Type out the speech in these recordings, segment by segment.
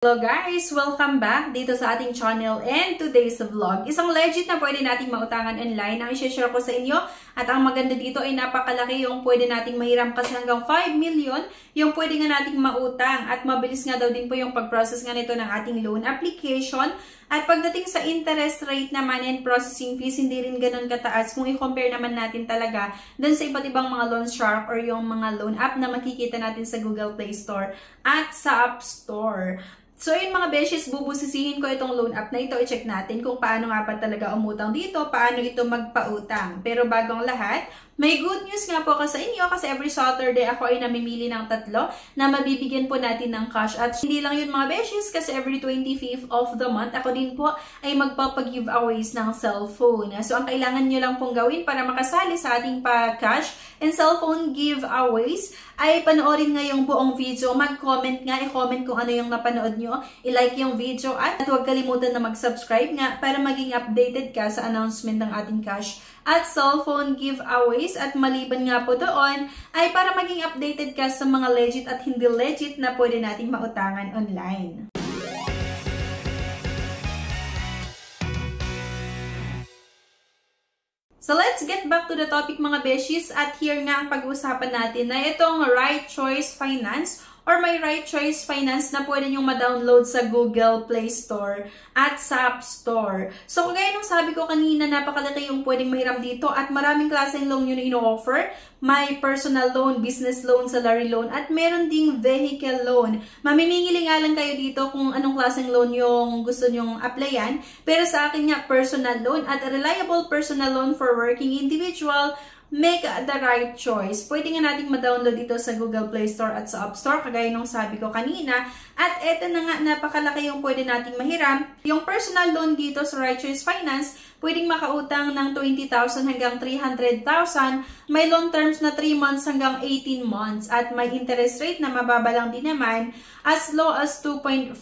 Hello guys! Welcome back dito sa ating channel and today's vlog. Isang legit na pwede nating mautangan online ang i-share ko sa inyo. At ang maganda dito ay napakalaki yung pwede nating mahiram kasi hanggang 5 million yung pwede nga nating mautang. At mabilis nga daw din po yung pag-process nga nito ng ating loan application. At pagdating sa interest rate naman and processing fees, hindi rin ganun kataas kung i-compare naman natin talaga dun sa iba't ibang mga loan shark or yung mga loan app na makikita natin sa Google Play Store at sa App Store. So yun mga beshes, bubusisihin ko itong loan app na ito. I-check natin kung paano nga ba talaga umutang dito, paano ito magpautang. Pero bago ang lahat, may good news nga po sa inyo kasi every Saturday ako ay namimili ng 3 na mabibigyan po natin ng cash. At hindi lang yun mga beshes kasi every 25th of the month ako din po ay magpapag-giveaways ng cellphone. So ang kailangan nyo lang pong gawin para makasali sa ating pa-cash and cellphone giveaways ay panoorin nga yung buong video. Mag-comment nga, i-comment kung ano yung napanood nyo, i-like yung video at huwag kalimutan na mag-subscribe nga para maging updated ka sa announcement ng ating cash at cellphone giveaways. At maliban nga po doon ay para maging updated ka sa mga legit at hindi legit na pwede nating mautangan online. So let's get back to the topic mga beshies, at here nga ang pag-uusapan natin na itong Right Choice Finance or My Right Choice Finance na pwede nyong ma-download sa Google Play Store at sa App Store. So kagaya nung sabi ko kanina, napakalaki yung pwedeng mahiram dito at maraming klaseng loan yun na ino-offer. May personal loan, business loan, salary loan, at meron ding vehicle loan. Mamimingili nga lang kayo dito kung anong klaseng loan yung gusto nyong applyan. Pero sa akin nga, personal loan at reliable personal loan for working individual. Make the right choice. Pwede nga nating ma-download dito sa Google Play Store at sa App Store, kagaya nung sabi ko kanina. At eto na nga, napakalaki yung pwede nating mahiram. Yung personal loan dito sa Right Choice Finance, pwedeng makautang ng 20,000 hanggang 300,000. May loan terms na 3 months hanggang 18 months. At may interest rate na mababa lang din naman, as low as 2.5%.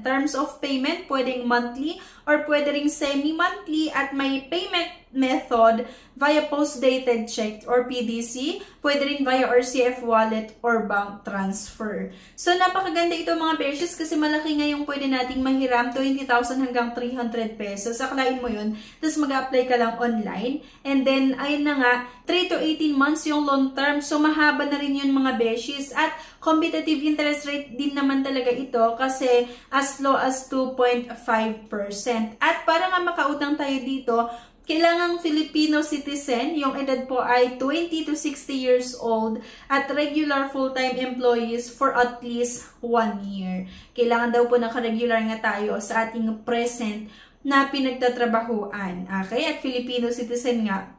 Terms of payment, pwedeng monthly or pwede ring semi-monthly, at may payment method via post-dated check or PDC, pwede rin via RCF wallet or bank transfer. So napakaganda ito mga beshes kasi malaki nga yung pwede nating mahiram, 20,000 hanggang 300 pesos. Saklain mo yun, tapos mag-apply ka lang online. And then, ayun na nga, 3 to 18 months yung long term. So mahaba na rin yun mga beshes. At competitive interest rate din naman talaga ito kasi as low as 2.5%. At para nga makautang tayo dito, kailangang Filipino citizen, yung edad po ay 20 to 60 years old, at regular full-time employees for at least 1 year. Kailangan daw po naka-regular nga tayo sa ating present na pinagtatrabahuan. Okay? At Filipino citizen nga.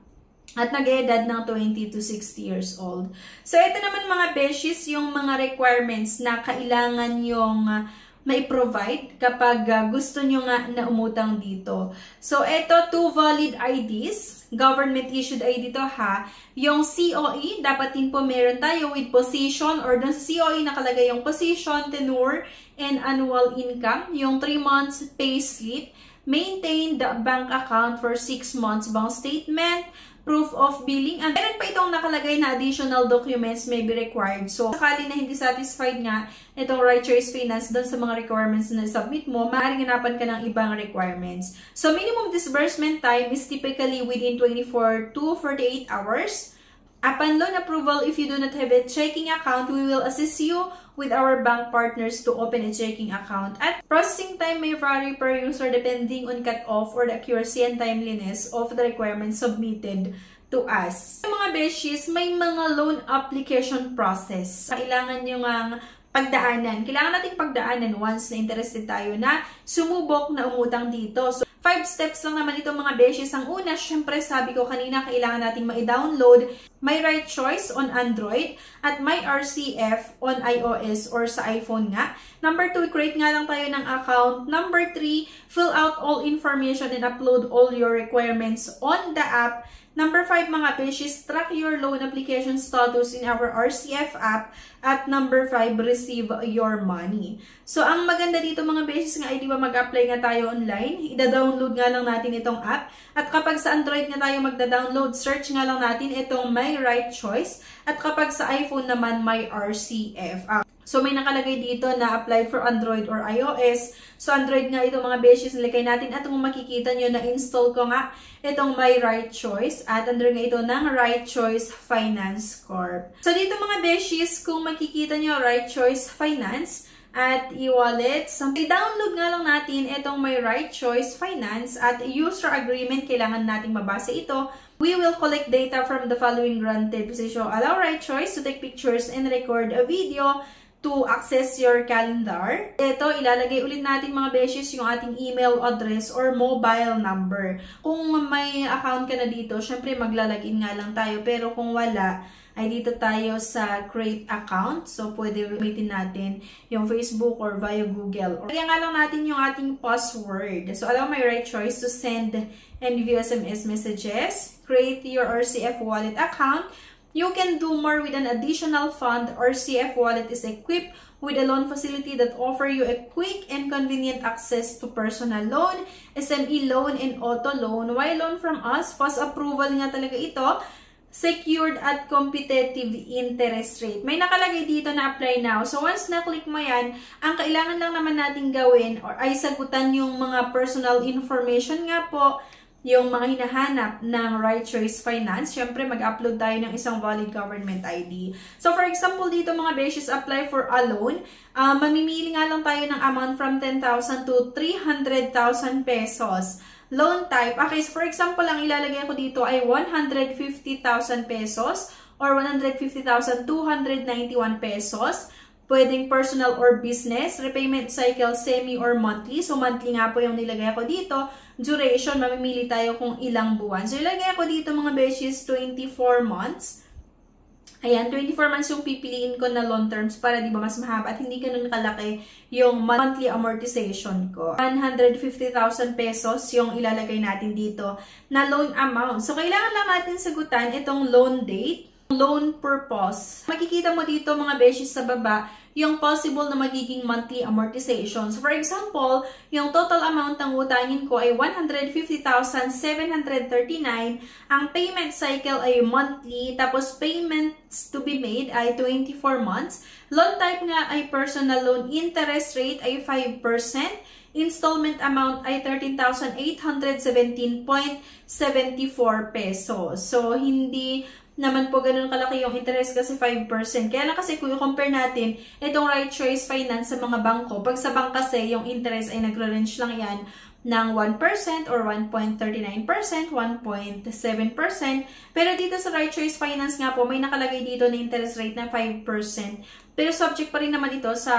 At nag-edad ng 20 to 60 years old. So, ito naman mga beshies, yung mga requirements na kailangan yung may provide kapag gusto nyo nga na umutang dito. So, ito, 2 valid IDs. Government issued ID to ha. Yung COE, dapat din po meron tayo with position, or dun sa COE nakalagay yung position, tenure, and annual income. Yung 3 months pay slip. Maintain the bank account for 6 months bank statement, proof of billing. And meron pa itong nakalagay na additional documents may be required. So, sakali na hindi satisfied nga itong Right Choice Finance doon sa mga requirements na submit mo, maaaring hanapan ka ng ibang requirements. So, minimum disbursement time is typically within 24 to 48 hours. Upon loan approval, if you do not have a checking account, we will assist you with our bank partners to open a checking account. At processing time may vary per user depending on cut-off or the accuracy and timeliness of the requirements submitted to us. Sa mga beshies, may mga loan application process. Kailangan nyo ngang pagdaanan. Kailangan natin pagdaanan once na interested tayo na sumubok na umutang dito. So, 5 steps lang naman ito mga beshies. Ang una, syempre sabi ko kanina, kailangan natin ma-download My Right Choice on Android at My RCF on iOS or sa iPhone nga. Number 2, create nga lang tayo ng account. Number 3, fill out all information and upload all your requirements on the app. Number 5 mga beshies, track your loan application status in our RCF app. At number 5, receive your money. So, ang maganda dito mga beshies nga ay di ba mag-apply nga tayo online. Ida-download nga lang natin itong app. At kapag sa Android nga tayo magda-download, search nga lang natin itong My Right Choice. At kapag sa iPhone naman, My RCF app. So, may nakalagay dito na applied for Android or iOS. So, Android nga itong mga beshies, nilagay natin. At kung makikita nyo, na-install ko nga itong My Right Choice. At under nga ito ng Right Choice Finance Corp. So, dito mga beshies, kung makikita nyo, Right Choice Finance at e-wallet. So, i-download nga lang natin itong My Right Choice Finance at user agreement. Kailangan nating mabasa ito. We will collect data from the following granted position. Allow Right Choice to take pictures and record a video to access your calendar. Ito, ilalagay ulit natin mga beshies yung ating email address or mobile number. Kung may account ka na dito, syempre maglalagin nga lang tayo. Pero kung wala, ay dito tayo sa create account. So, pwede gamitin natin yung Facebook or via Google. Lagyan nga lang natin yung ating password. So, allow My Right Choice to send and view SMS messages. Create your RCF wallet account. You can do more with an additional fund. RCF Wallet is equipped with a loan facility that offer you a quick and convenient access to personal loan, SME loan, and auto loan. While loan from us, fast approval nga talaga ito, secured at competitive interest rate. May nakalagay dito na apply now. So once na-click mo yan, ang kailangan lang naman natin gawin or ay sagutan yung mga personal information nga po, yung mga hinahanap ng Right Choice Finance. Syempre, mag-upload tayo ng isang valid government ID. So, for example, dito mga beshies, apply for a loan. Mamimili nga lang tayo ng amount from 10,000 to 300,000 pesos. Loan type. Okay, so for example, ang ilalagay ko dito ay 150,000 pesos or 150,291 pesos. Pwedeng personal or business. Repayment cycle, semi or monthly. So, monthly nga po yung nilagay ko dito. Duration, mamimili tayo kung ilang buwan. So, ilagay ko dito mga beshies, 24 months. Ayan, 24 months yung pipiliin ko na loan terms para di ba mas mahaba at hindi ganun kalaki yung monthly amortization ko. 150,000 pesos yung ilalagay natin dito na loan amount. So, kailangan lang natin sagutan itong loan date, loan purpose. Makikita mo dito mga beshies sa baba yung possible na magiging monthly amortization. So, for example, yung total amount ng utangin ko ay 150,739. Ang payment cycle ay monthly. Tapos, payments to be made ay 24 months. Loan type nga ay personal loan. Interest rate ay 5%. Installment amount ay 13,817.74 pesos. So, hindi naman po ganun kalaki yung interest kasi 5%. Kaya lang kasi kung compare natin itong Right Choice Finance sa mga bangko, pag sa bank kasi yung interest ay nagre-range lang yan ng 1% or 1.39%, 1.7%. Pero dito sa Right Choice Finance nga po, may nakalagay dito na interest rate na 5%. Pero subject pa rin naman ito sa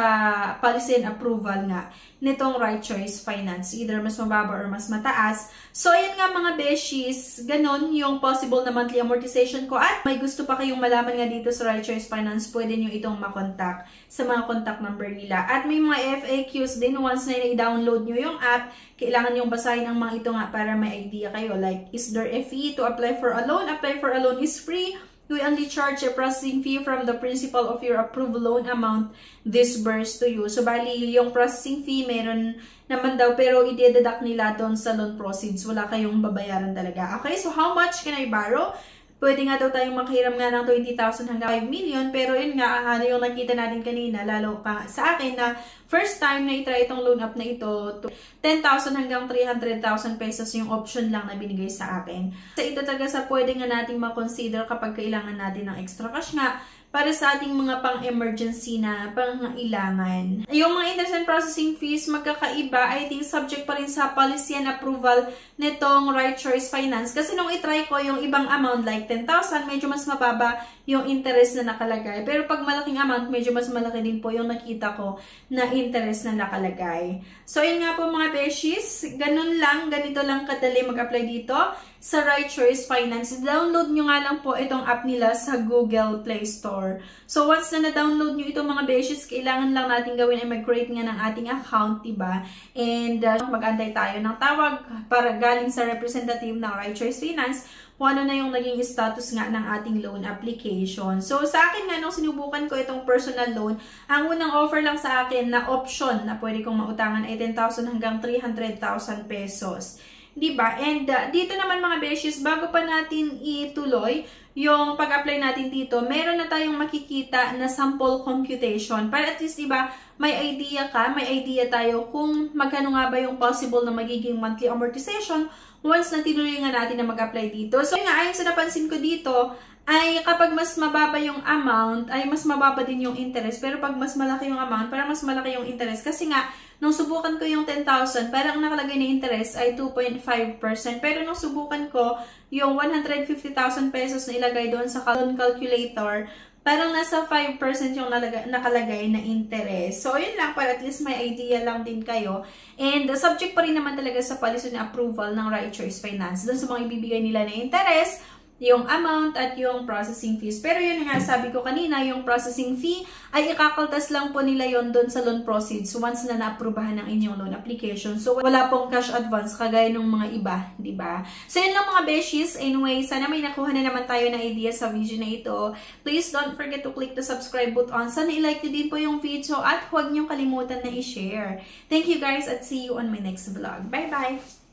policy and approval nga nitong Right Choice Finance. Either mas mababa or mas mataas. So, ayan nga mga beshies, ganun yung possible na monthly amortization ko. At may gusto pa kayong malaman nga dito sa Right Choice Finance, pwede nyo itong makontak sa mga contact number nila. At may mga FAQs din once na i-download nyo yung app. Kailangan yung basahin ang mga ito nga para may idea kayo. Like, is there a fee to apply for a loan? Apply for a loan is free. We only charge a processing fee from the principal of your approved loan amount disbursed to you. So, bali, yung processing fee, meron naman daw, pero i-deduct nila doon sa loan proceeds. Wala kayong babayaran talaga. Okay, so how much can I borrow? Pwede nga daw tayong makahiram nga ng 20,000 hanggang 5 million. Pero yun nga, ano yung nakita natin kanina, lalo pa sa akin na first time na itry itong loan up na ito, 10,000 hanggang 300,000 pesos yung option lang na binigay sa akin. Sa ito talaga sa pwede nga nating makonsider kapag kailangan natin ng extra cash nga para sa ating mga pang-emergency na pangailangan. Yung mga interest and processing fees magkakaiba, I think subject pa rin sa policy and approval nitong Right Choice Finance. Kasi nung itry ko yung ibang amount like 10,000, medyo mas mababa yung interest na nakalagay. Pero pag malaking amount, medyo mas malaki din po yung nakita ko na interest na nakalagay. So, yun nga po mga beshies. Ganun lang, ganito lang kadali mag-apply dito sa Right Choice Finance. Download nyo nga lang po itong app nila sa Google Play Store. So, once na na-download nyo itong mga beshies, kailangan lang natin gawin ay mag-create nga ng ating account, diba? And mag-antay tayo ng tawag para galing sa representative ng Right Choice Finance kung ano na yung naging status nga ng ating loan application. So, sa akin nga, nung sinubukan ko itong personal loan, ang unang offer lang sa akin na option na pwede kong mautangan ay 10,000 hanggang 300,000 pesos. Diba? And dito naman mga beshies, bago pa natin ituloy yung pag-apply natin dito, meron na tayong makikita na sample computation. Para at least, diba, may idea tayo kung magkano nga ba yung possible na magiging monthly amortization once na tinuloy nga natin na mag-apply dito. So, nga, ayon sa napansin ko dito, ay kapag mas mababa yung amount, ay mas mababa din yung interest. Pero pag mas malaki yung amount, parang mas malaki yung interest. Kasi nga, nung subukan ko yung 10,000, parang nakalagay na interest ay 2.5%. Pero nung subukan ko yung 150,000 pesos na ilagay doon sa loan calculator, parang nasa 5% yung nakalagay na interest. So, yun lang, para at least may idea lang din kayo. And subject pa rin naman talaga sa policy na approval ng Right Choice Finance. Doon sa mga ibibigay nila na interest, yung amount at yung processing fees. Pero yun nga, sabi ko kanina, yung processing fee ay ikakaltas lang po nila yon doon sa loan proceeds once na na-approbahan ng inyong loan application. So, wala pong cash advance kagaya ng mga iba, di ba? So, yun lang mga beshies. Anyway, sana may nakuha na naman tayo na idea sa video na ito. Please don't forget to click the subscribe button. Sana i-like nyo din po yung video at huwag nyo kalimutan na i-share. Thank you guys at see you on my next vlog. Bye-bye!